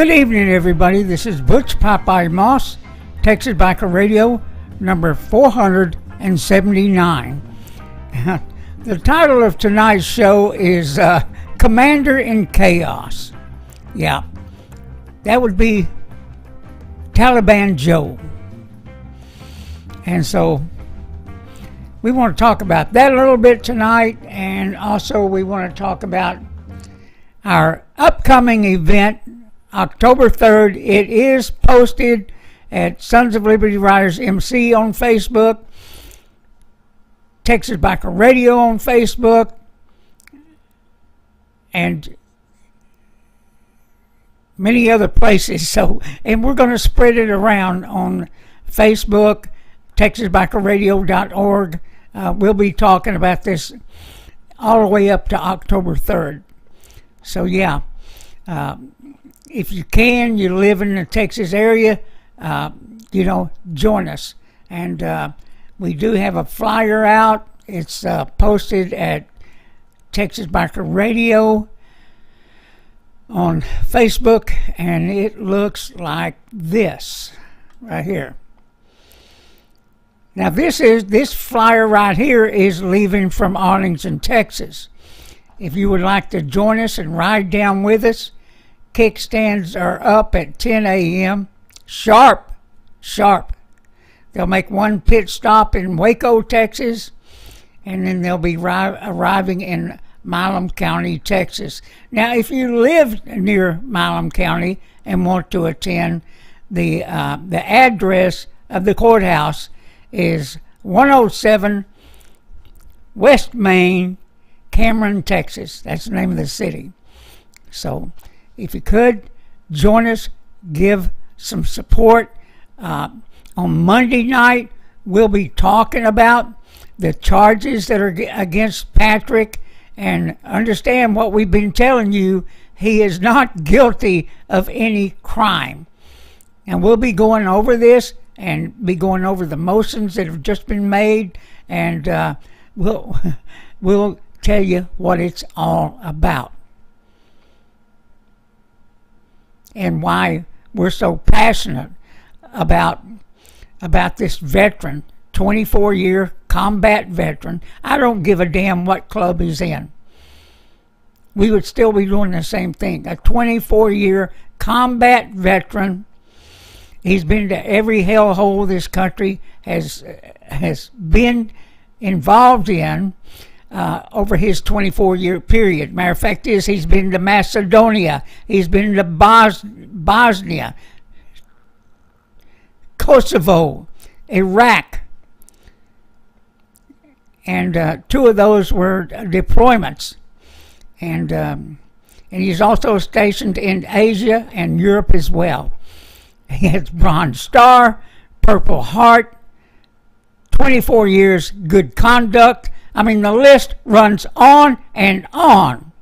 Good evening, everybody. This is Butch Popeye Moss, Texas Biker Radio, number 479. The title of tonight's show is Commander in Chaos. Yeah, that would be Taliban Joe. And so we want to talk about that a little bit tonight, and also we want to talk about our upcoming event, October 3rd. It is posted at Sons of Liberty Riders MC on Facebook, Texas Biker Radio on Facebook, and many other places. So, and we're going to spread it around on Facebook, TexasBikerRadio.org. We'll be talking about this all the way up to October 3rd. So, yeah. If you can, you live in the Texas area, join us. And we do have a flyer out. It's posted at Texas Biker Radio on Facebook, and it looks like this right here. Now this flyer right here is leaving from Arlington, Texas. If you would like to join us and ride down with us, kickstands are up at 10 a.m. Sharp. They'll make one pit stop in Waco, Texas, and then they'll be arriving in Milam County, Texas. Now, if you live near Milam County and want to attend, the address of the courthouse is 107 West Main, Cameron, Texas. That's the name of the city. So, if you could, join us, give some support. On Monday night, we'll be talking about the charges that are against Patrick, and understand what we've been telling you. He is not guilty of any crime. And we'll be going over this and be going over the motions that have just been made, and we'll tell you what it's all about and why we're so passionate about this veteran, 24-year combat veteran. I don't give a damn what club he's in. We would still be doing the same thing. A 24-year combat veteran. He's been to every hellhole this country has been involved in over his 24-year period. Matter of fact is, he's been to Macedonia, he's been to Bosnia, Kosovo, Iraq, and two of those were deployments. And he's also stationed in Asia and Europe as well. He has Bronze Star, Purple Heart, 24 years good conduct. I mean, the list runs on and on.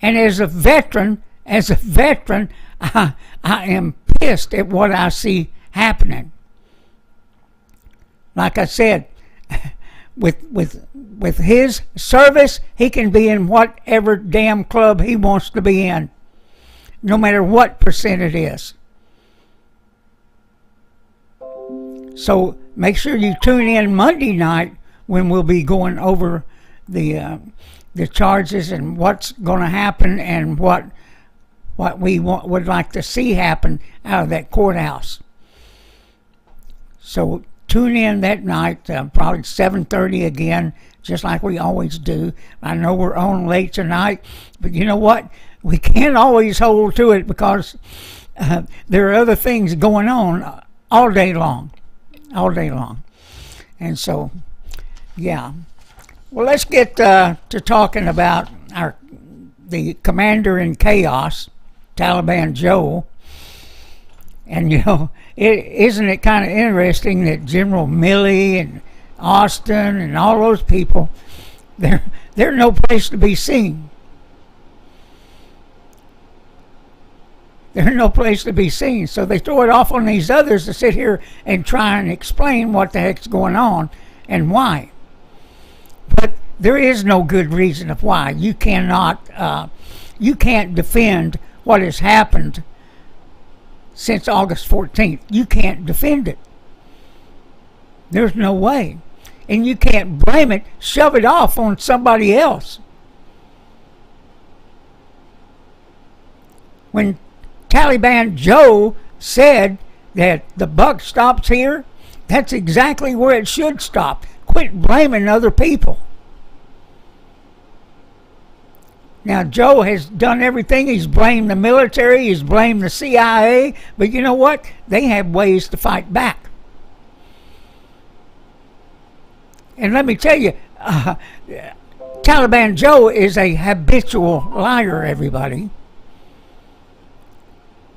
And as a veteran, I am pissed at what I see happening. Like I said, with his service, he can be in whatever damn club he wants to be in, no matter what percent it is. So make sure you tune in Monday night when we'll be going over the charges and what's going to happen and what we would like to see happen out of that courthouse. So tune in that night, probably 7:30 again, just like we always do. I know we're on late tonight, but you know what? We can't always hold to it because there are other things going on all day long. And so, yeah. Well, let's get to talking about the commander in chaos, Taliban Joe. And, isn't it kind of interesting that General Milley and Austin and all those people, they're no place to be seen. They're no place to be seen. So they throw it off on these others to sit here and try and explain what the heck's going on and why. But there is no good reason of why. You can't defend what has happened since August 14th. You can't defend it. There's no way. And you can't blame it, shove it off on somebody else. When Taliban Joe said that the buck stops here, that's exactly where it should stop. Quit blaming other people. Now, Joe has done everything. He's blamed the military. He's blamed the CIA. But you know what? They have ways to fight back. And let me tell you, Taliban Joe is a habitual liar, everybody.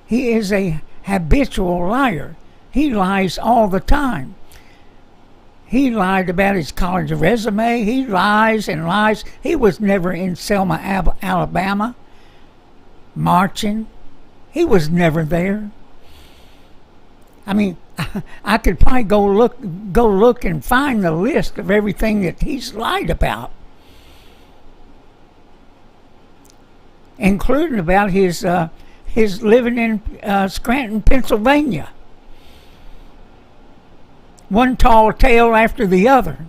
He is a habitual liar. He lies all the time. He lied about his college resume. He lies and lies. He was never in Selma, Alabama, marching. He was never there. I mean, I could probably go look and find the list of everything that he's lied about, including about his living in Scranton, Pennsylvania. One tall tale after the other.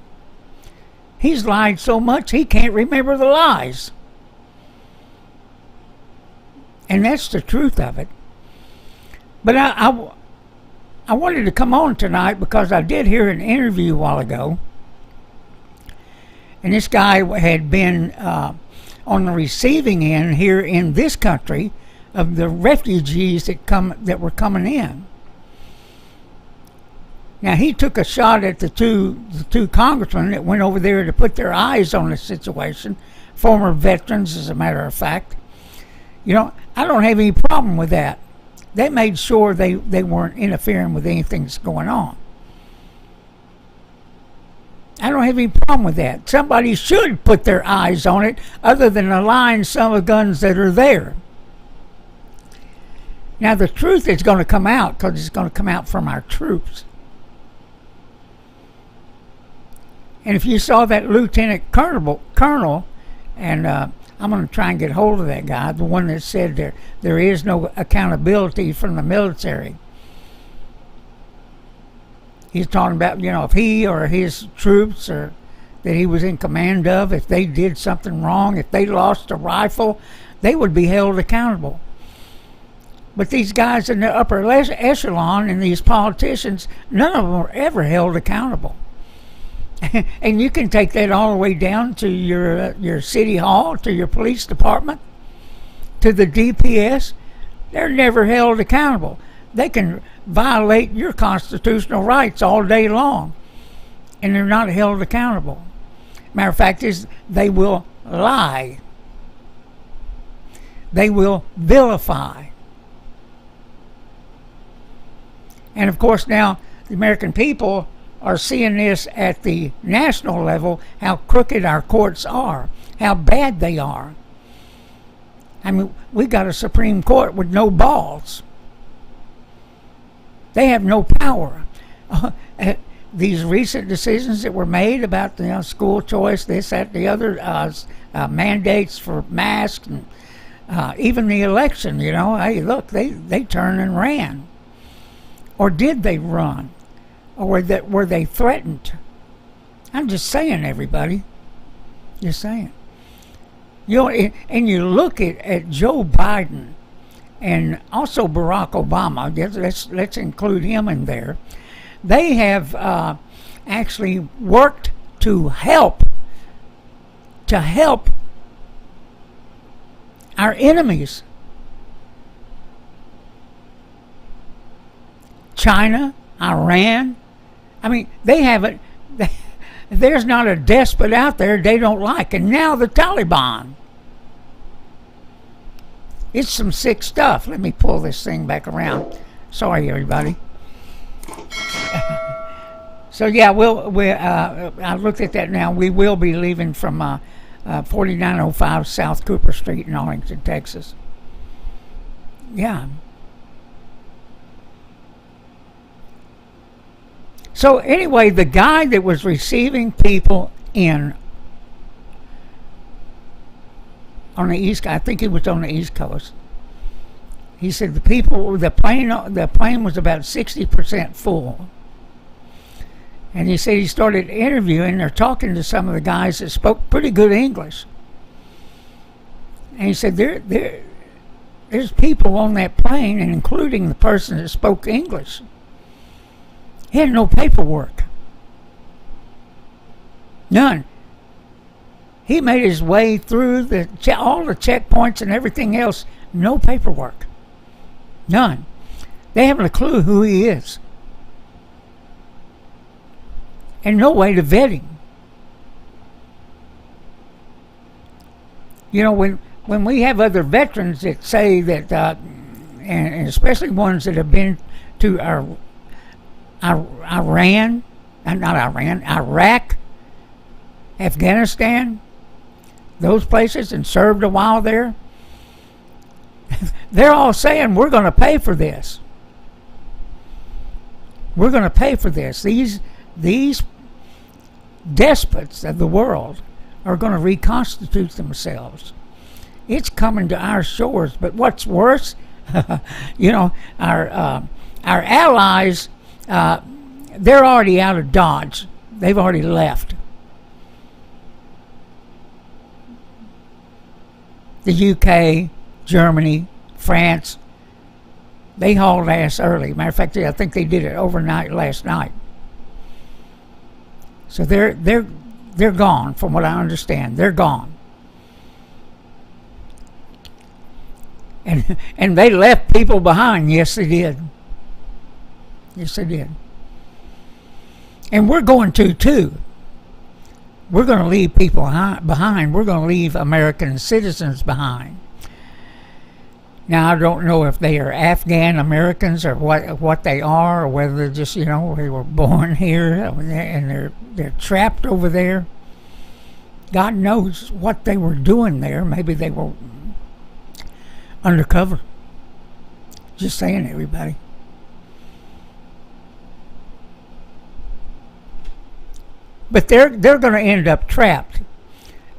He's lied so much he can't remember the lies. And that's the truth of it. But I wanted to come on tonight because I did hear an interview a while ago. And this guy had been on the receiving end here in this country of the refugees that were coming in. Now, he took a shot at the two congressmen that went over there to put their eyes on the situation, former veterans, as a matter of fact. You know, I don't have any problem with that. They made sure they weren't interfering with anything that's going on. I don't have any problem with that. Somebody should put their eyes on it other than align some of the guns that are there. Now, the truth is going to come out because it's going to come out from our troops. And if you saw that Lieutenant Colonel, and I'm going to try and get hold of that guy, the one that said there is no accountability from the military. He's talking about, you know, if he or his troops or that he was in command of, if they did something wrong, if they lost a rifle, they would be held accountable. But these guys in the upper echelon and these politicians, none of them were ever held accountable. And you can take that all the way down to your city hall, to your police department, to the DPS. They're never held accountable. They can violate your constitutional rights all day long, and they're not held accountable. Matter of fact is they will lie. They will vilify. And of course now the American people are seeing this at the national level, how crooked our courts are, how bad they are. I mean, we got a Supreme Court with no balls. They have no power. These recent decisions that were made about school choice, this, that, the other, mandates for masks, and even the election, hey, look, they turned and ran. Or did they run? Or were they threatened? I'm just saying, everybody. Just saying. And you look at Joe Biden and also Barack Obama. Let's include him in there. They have actually worked to help our enemies. China, Iran. I mean, they haven't. There's not a despot out there they don't like. And now the Taliban. It's some sick stuff. Let me pull this thing back around. Sorry, everybody. So yeah, I looked at that now. We will be leaving from 4905 South Cooper Street in Arlington, Texas. Yeah. So anyway, the guy that was receiving people in on the East, I think he was on the East Coast, He said the plane was about 60% full. And he said he started interviewing or talking to some of the guys that spoke pretty good English. And he said there's people on that plane, and including the person that spoke English. He had no paperwork. None. He made his way through all the checkpoints and everything else. No paperwork. None. They haven't a clue who he is. And no way to vet him. You know, when we have other veterans that say that, and especially ones that have been to Iraq, Afghanistan, those places, and served a while there, they're all saying, we're going to pay for this. We're going to pay for this. These despots of the world are going to reconstitute themselves. It's coming to our shores. But what's worse, you know, our allies, they're already out of Dodge. They've already left. The UK, Germany, France, they hauled ass early. Matter of fact, I think they did it overnight last night. So they're gone, from what I understand. They're gone. And they left people behind. Yes, they did. Yes, they did. And we're going to, too. We're going to leave people behind. We're going to leave American citizens behind. Now, I don't know if they are Afghan Americans or what they are, or whether they're just, you know, they were born here and they're trapped over there. God knows what they were doing there. Maybe they were undercover. Just saying, everybody. But they're going to end up trapped.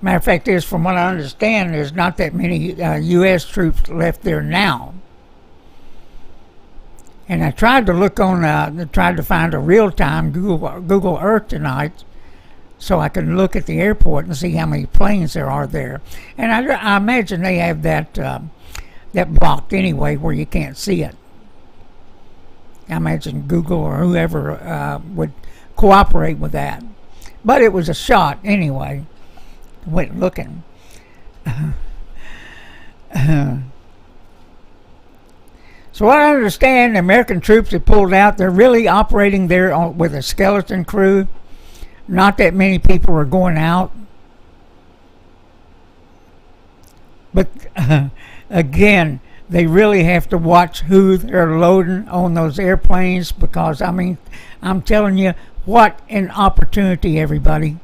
Matter of fact is, from what I understand, there's not that many U.S. troops left there now. And I tried to look on, tried to find a real-time Google Earth tonight, so I can look at the airport and see how many planes there are there. And I imagine they have that blocked anyway, where you can't see it. I imagine Google or whoever would cooperate with that. But it was a shot anyway. Went looking. So what I understand, the American troops that pulled out, they're really operating there with a skeleton crew. Not that many people are going out. But again, they really have to watch who they're loading on those airplanes, because, I mean, I'm telling you, what an opportunity, everybody.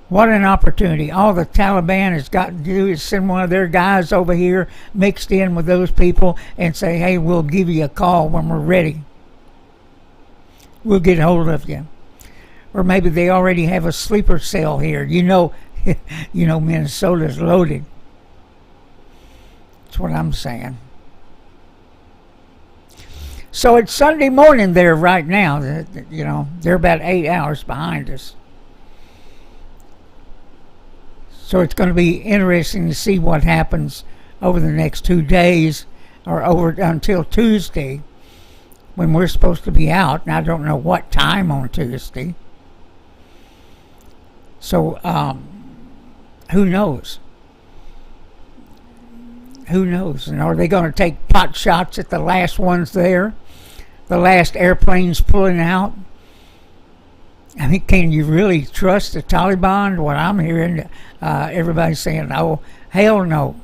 What an opportunity. All the Taliban has got to do is send one of their guys over here mixed in with those people and say, hey, we'll give you a call when we're ready. We'll get hold of you. Or maybe they already have a sleeper cell here. You know, Minnesota's loaded. That's what I'm saying. So it's Sunday morning there right now. You know, they're about 8 hours behind us. So it's going to be interesting to see what happens over the next 2 days, or over until Tuesday, when we're supposed to be out. And I don't know what time on Tuesday. So who knows? Who knows? And are they going to take pot shots at the last ones there? The last airplanes pulling out? I mean, can you really trust the Taliban? What I'm hearing, everybody's saying, oh, hell no.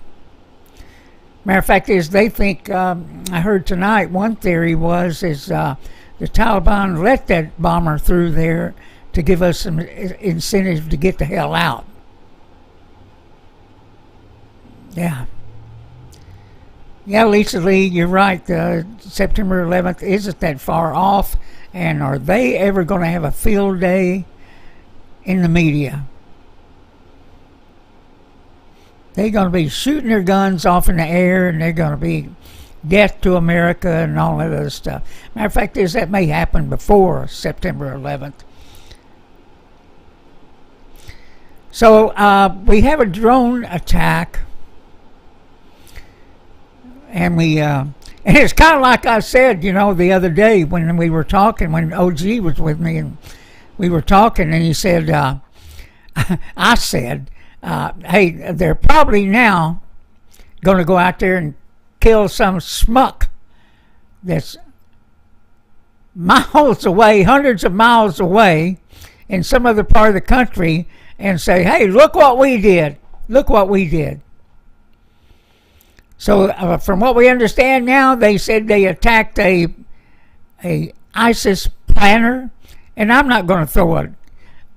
Matter of fact is, they think, I heard tonight, one theory is the Taliban let that bomber through there to give us some incentive to get the hell out. Yeah. Yeah, Lisa Lee, you're right. September 11th isn't that far off. And are they ever going to have a field day in the media? They're going to be shooting their guns off in the air, and they're going to be death to America and all that other stuff. Matter of fact is that may happen before September 11th. So we have a drone attack, and and it's kind of like I said, the other day when we were talking, when OG was with me, and we were talking, and he said, I said, hey, they're probably now going to go out there and kill some schmuck that's miles away, hundreds of miles away, in some other part of the country, and say, hey, look what we did. Look what we did. So from what we understand now, they said they attacked a ISIS planner, and I'm not going to throw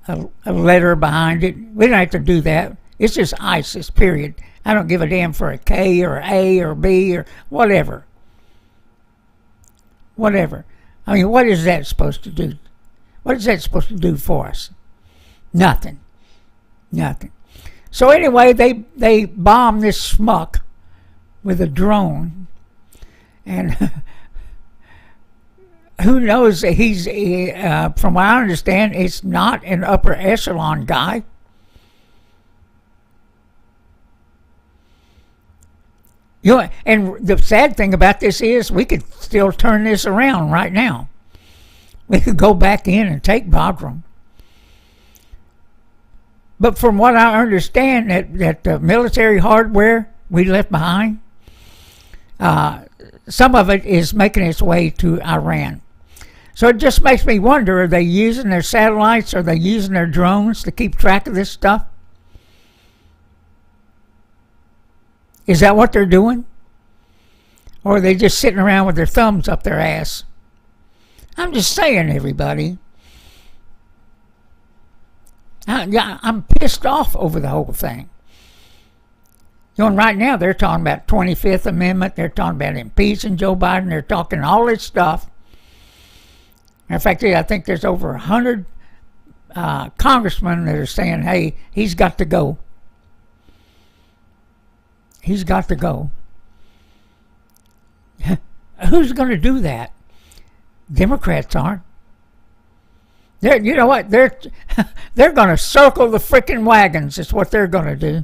a letter behind it. We don't have to do that. It's just ISIS, period. I don't give a damn for a K or A or B or whatever. Whatever. I mean, what is that supposed to do? What is that supposed to do for us? Nothing. Nothing. So anyway, they bombed this schmuck with a drone, and who knows? He's from what I understand, it's not an upper echelon guy. And the sad thing about this is we could still turn this around right now. We could go back in and take Bagram. But from what I understand, that the military hardware we left behind, some of it is making its way to Iran. So it just makes me wonder, are they using their satellites? Are they using their drones to keep track of this stuff? Is that what they're doing? Or are they just sitting around with their thumbs up their ass? I'm just saying, everybody. I'm pissed off over the whole thing. And right now they're talking about 25th Amendment. They're talking about impeaching Joe Biden. They're talking all this stuff. In fact, I think there's over 100 congressmen that are saying, hey, he's got to go. He's got to go. Who's going to do that? Democrats aren't. You know what? They're going to circle the frickin' wagons. Is what they're going to do.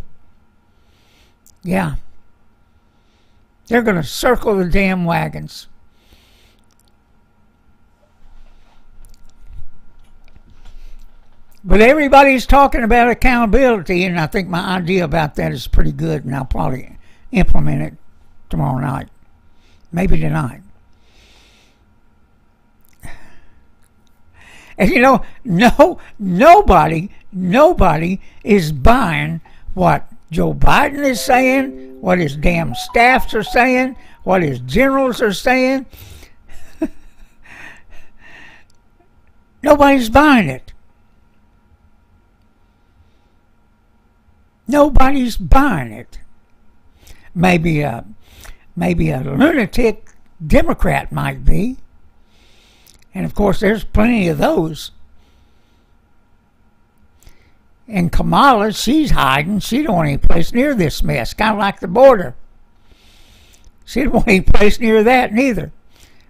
Yeah. They're going to circle the damn wagons. But everybody's talking about accountability, and I think my idea about that is pretty good, and I'll probably implement it tomorrow night. Maybe tonight. And nobody is buying what Joe Biden is saying, what his damn staffs are saying, what his generals are saying. Nobody's buying it. Nobody's buying it. Maybe a lunatic Democrat might be. And of course, there's plenty of those. And Kamala, she's hiding. She don't want any place near this mess. Kind of like the border. She don't want any place near that neither.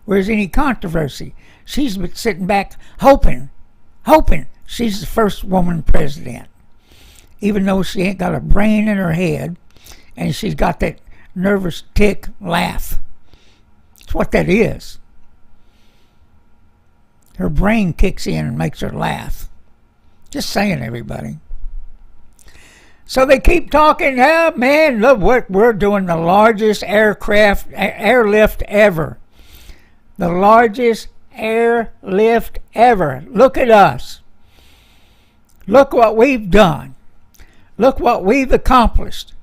Where's any controversy? She's been sitting back hoping she's the first woman president. Even though she ain't got a brain in her head, and she's got that nervous tick laugh. That's what that is. Her brain kicks in and makes her laugh. Just saying, everybody. So they keep talking, oh man, look what we're doing, the largest airlift ever. The largest airlift ever. Look at us. Look what we've done. Look what we've accomplished.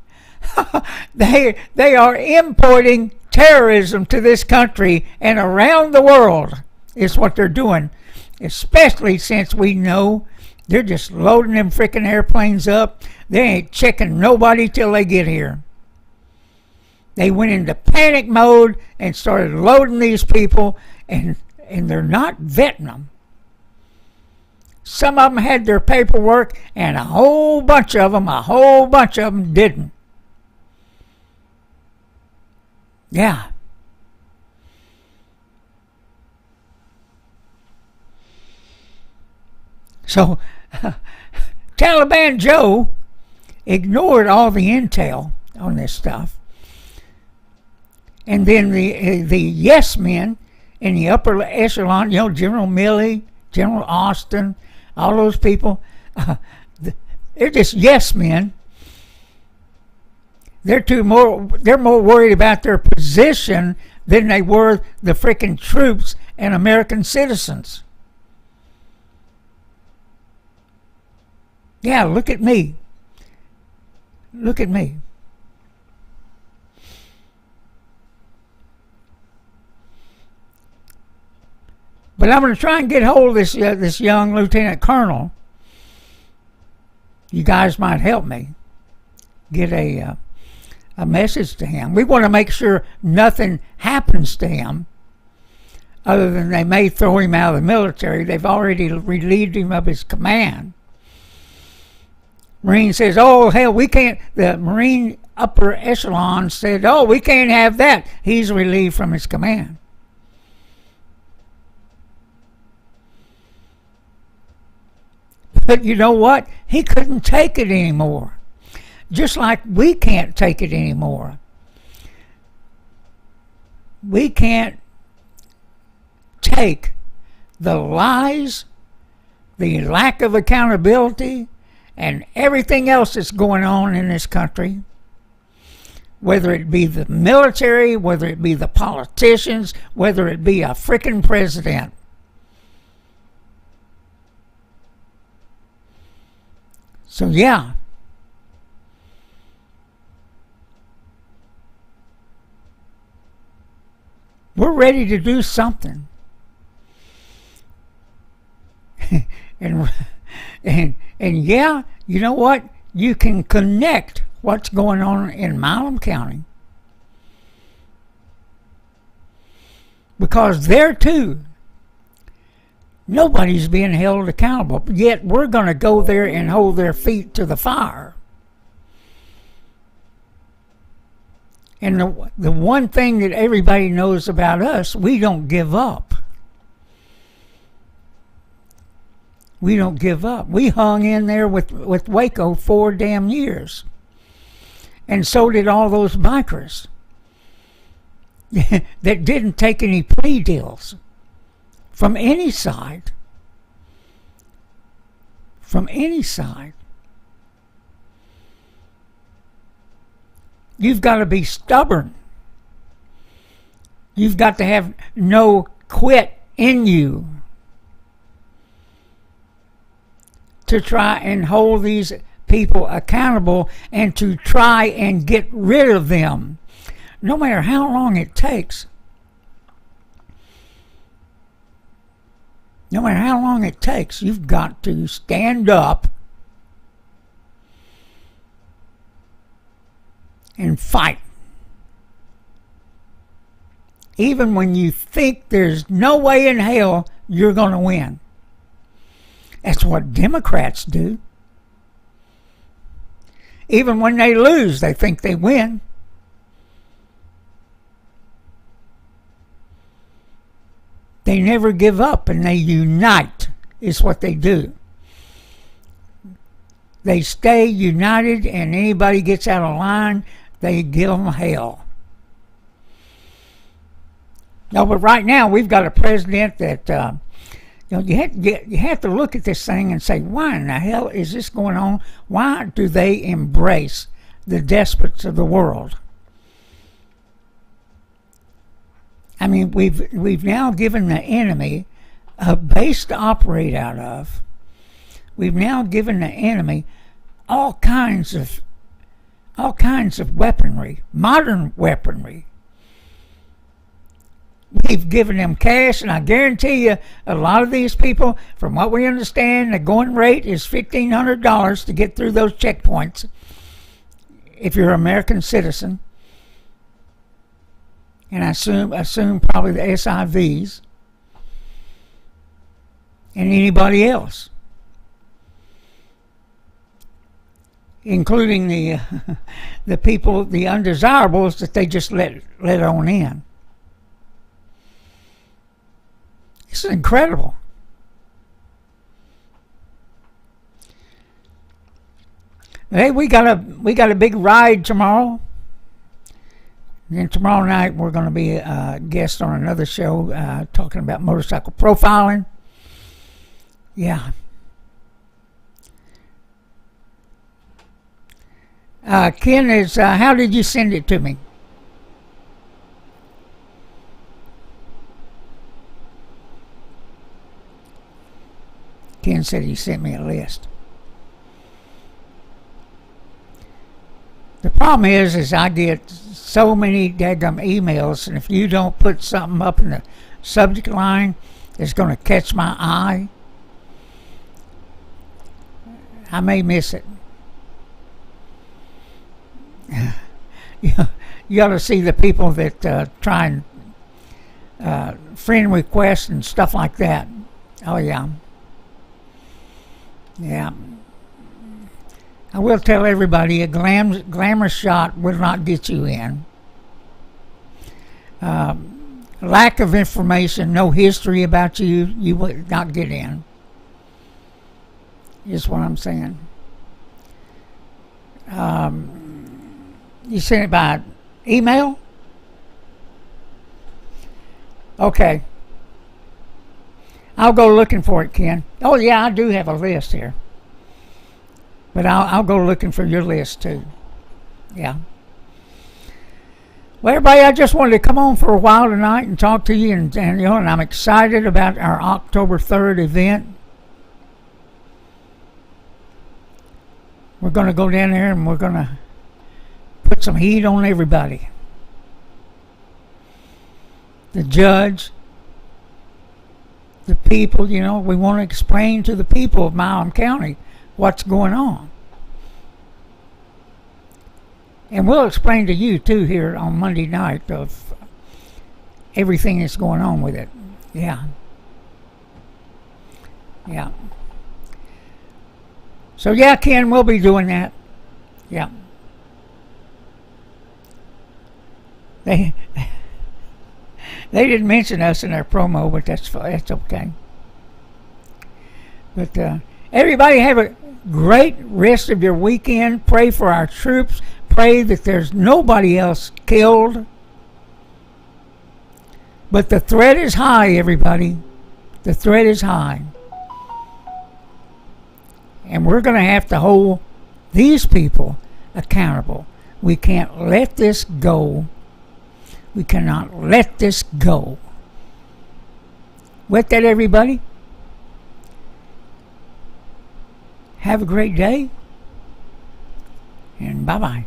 They are importing terrorism to this country and around the world is what they're doing, especially since we know they're just loading them freaking airplanes up. They ain't checking nobody till they get here. They went into panic mode and started loading these people, and they're not vetting them. Some of them had their paperwork, and a whole bunch of them didn't. Yeah. So Taliban Joe ignored all the intel on this stuff. And then the yes men in the upper echelon, General Milley, General Austin, all those people, they're just yes men. They're more worried about their position than they were the freaking troops and American citizens. Yeah, look at me. Look at me. But I'm going to try and get hold of this young lieutenant colonel. You guys might help me get a message to him. We want to make sure nothing happens to him, other than they may throw him out of the military. They've already relieved him of his command. Marine says, oh, hell, we can't. The Marine upper echelon said, oh, we can't have that. He's relieved from his command. But you know what? He couldn't take it anymore. Just like we can't take it anymore. We can't take the lies, the lack of accountability, and everything else that's going on in this country, whether it be the military, whether it be the politicians, whether it be a frickin' president. So yeah, we're ready to do something. and yeah, you know what? You can connect what's going on in Milam County. Because there too, nobody's being held accountable. Yet we're going to go there and hold their feet to the fire. And the one thing that everybody knows about us, we don't give up. We don't give up. We hung in there with Waco 4 damn years. And so did all those bikers that didn't take any plea deals from any side. From any side. You've got to be stubborn. You've got to have no quit in you to try and hold these people accountable and to try and get rid of them, no matter how long it takes. No matter how long it takes, you've got to stand up and fight. Even when you think there's no way in hell you're going to win. That's what Democrats do. Even when they lose, they think they win. They never give up, and they unite, is what they do. They stay united, and anybody gets out of line, they give them hell. No, but right now we've got a president that you have to look at this thing and say, why in the hell is this going on? Why do they embrace the despots of the world? I mean, we've now given the enemy a base to operate out of. We've now given the enemy all kinds of weaponry, modern weaponry. We've given them cash, and I guarantee you, a lot of these people, from what we understand, the going rate is $1,500 to get through those checkpoints if you're an American citizen. And I assume probably the SIVs and anybody else, including the people, the undesirables that they just let on in. This is incredible. Hey, we got a big ride tomorrow. Then tomorrow night we're going to be a guest on another show talking about motorcycle profiling. Yeah. Ken is, how did you send it to me? Ken said he sent me a list. The problem is I get so many daggum emails, and if you don't put something up in the subject line that's going to catch my eye, I may miss it. You ought to see the people that try and friend requests and stuff like that. Oh, yeah. Yeah. I will tell everybody a glamour shot will not get you in. Lack of information, no history about you, you will not get in. Is what I'm saying. You sent it by email? Okay. I'll go looking for it, Ken. Oh, yeah, I do have a list here. But I'll go looking for your list, too. Yeah. Well, everybody, I just wanted to come on for a while tonight and talk to you. And I'm excited about our October 3rd event. We're going to go down there and we're going to put some heat on everybody. The judge, the people, we want to explain to the people of Milam County what's going on. And we'll explain to you, too, here on Monday night of everything that's going on with it. Yeah. Yeah. So, yeah, Ken, we'll be doing that. Yeah. They didn't mention us in their promo, but that's okay. But everybody have a great rest of your weekend. Pray for our troops. Pray that there's nobody else killed. But the threat is high, everybody. The threat is high. And we're going to have to hold these people accountable. We can't let this go. We cannot let this go. With that, everybody, have a great day. And bye-bye.